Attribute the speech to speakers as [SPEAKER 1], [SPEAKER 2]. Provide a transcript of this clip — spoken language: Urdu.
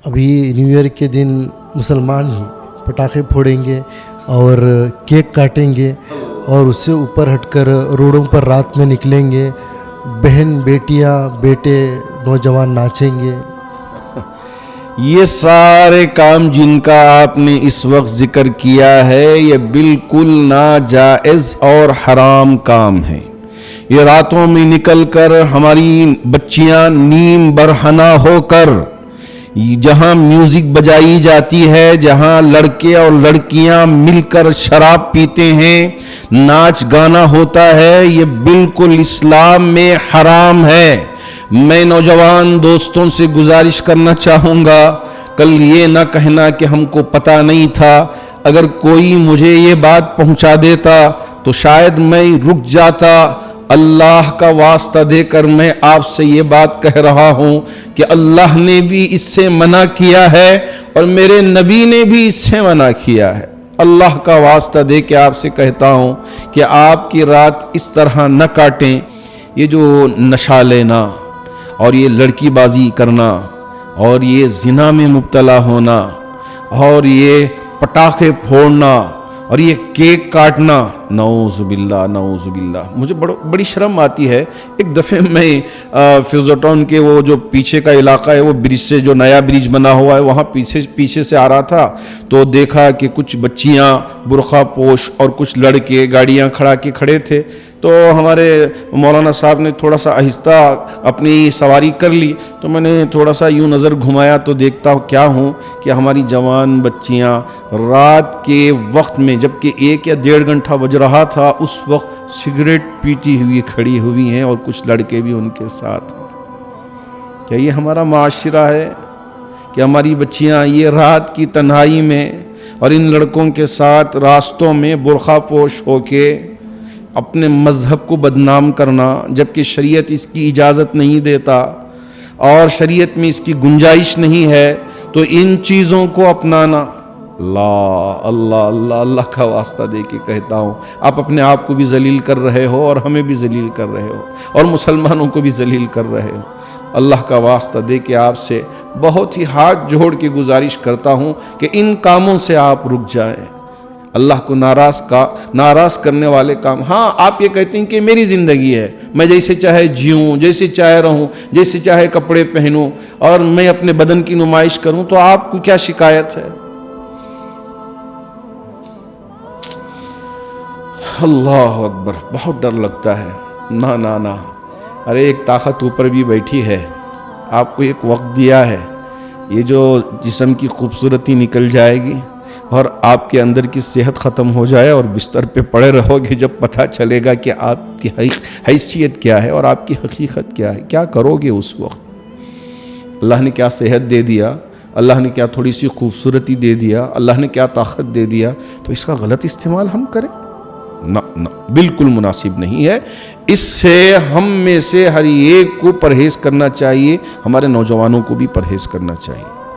[SPEAKER 1] ابھی نیو ایئر کے دن مسلمان ہی پٹاخے پھوڑیں گے اور کیک کاٹیں گے اور اس سے اوپر ہٹ کر روڈوں پر رات میں نکلیں گے، بہن بیٹیاں بیٹے نوجوان ناچیں گے۔
[SPEAKER 2] یہ سارے کام جن کا آپ نے اس وقت ذکر کیا ہے یہ بالکل ناجائز اور حرام کام ہے۔ یہ راتوں میں نکل کر ہماری بچیاں نیم برہنہ ہو کر جہاں میوزک بجائی جاتی ہے، جہاں لڑکے اور لڑکیاں مل کر شراب پیتے ہیں، ناچ گانا ہوتا ہے، یہ بالکل اسلام میں حرام ہے۔ میں نوجوان دوستوں سے گزارش کرنا چاہوں گا، کل یہ نہ کہنا کہ ہم کو پتہ نہیں تھا۔ اگر کوئی مجھے یہ بات پہنچا دیتا تو شاید میں رک جاتا۔ اللہ کا واسطہ دے کر میں آپ سے یہ بات کہہ رہا ہوں کہ اللہ نے بھی اس سے منع کیا ہے اور میرے نبی نے بھی اس سے منع کیا ہے۔ اللہ کا واسطہ دے کے آپ سے کہتا ہوں کہ آپ کی رات اس طرح نہ کاٹیں۔ یہ جو نشہ لینا اور یہ لڑکی بازی کرنا اور یہ زنا میں مبتلا ہونا اور یہ پٹاخے پھوڑنا اور یہ کیک کاٹنا، نعوذ باللہ نعوذ باللہ، مجھے بڑی شرم آتی ہے۔ ایک دفعہ میں فیروز ٹاؤن کے وہ جو پیچھے کا علاقہ ہے، وہ برج سے جو نیا برج بنا ہوا ہے وہاں پیچھے سے آ رہا تھا تو دیکھا کہ کچھ بچیاں برقع پوش اور کچھ لڑکے گاڑیاں کھڑا کے کھڑے تھے، تو ہمارے مولانا صاحب نے تھوڑا سا آہستہ اپنی سواری کر لی، تو میں نے تھوڑا سا یوں نظر گھمایا تو دیکھتا کیا ہوں کہ ہماری جوان بچیاں رات کے وقت میں، جبکہ 1 یا 1.5 گھنٹہ بج رہا تھا، اس وقت سگریٹ پیتی ہوئی کھڑی ہوئی ہیں اور کچھ لڑکے بھی ان کے ساتھ۔ کیا یہ ہمارا معاشرہ ہے کہ ہماری بچیاں یہ رات کی تنہائی میں اور ان لڑکوں کے ساتھ راستوں میں برقع پوش ہو کے اپنے مذہب کو بدنام کرنا، جبکہ شریعت اس کی اجازت نہیں دیتا اور شریعت میں اس کی گنجائش نہیں ہے، تو ان چیزوں کو اپنانا؟ اللہ اللہ اللہ اللہ کا واسطہ دے کے کہتا ہوں، آپ اپنے آپ کو بھی ذلیل کر رہے ہو اور ہمیں بھی ذلیل کر رہے ہو اور مسلمانوں کو بھی ذلیل کر رہے ہو۔ اللہ کا واسطہ دے کے آپ سے بہت ہی ہاتھ جوڑ کے گزارش کرتا ہوں کہ ان کاموں سے آپ رک جائیں۔ اللہ کو ناراض کرنے والے کام۔ ہاں، آپ یہ کہتے ہیں کہ میری زندگی ہے، میں جیسے چاہے جیوں، جیسے چاہے رہوں، جیسے چاہے کپڑے پہنوں اور میں اپنے بدن کی نمائش کروں، تو آپ کو کیا شکایت ہے؟ اللہ اکبر، بہت ڈر لگتا ہے۔ نہ ارے ایک طاقت اوپر بھی بیٹھی ہے، آپ کو ایک وقت دیا ہے، یہ جو جسم کی خوبصورتی نکل جائے گی اور آپ کے اندر کی صحت ختم ہو جائے اور بستر پہ پڑے رہو گے، جب پتہ چلے گا کہ آپ کی حیثیت کیا ہے اور آپ کی حقیقت کیا ہے، کیا کرو گے اس وقت؟ اللہ نے کیا صحت دے دیا، اللہ نے کیا تھوڑی سی خوبصورتی دے دیا، اللہ نے کیا طاقت دے دیا، تو اس کا غلط استعمال ہم کریں؟ نہ بالکل مناسب نہیں ہے۔ اس سے ہم میں سے ہر ایک کو پرہیز کرنا چاہیے، ہمارے نوجوانوں کو بھی پرہیز کرنا چاہیے۔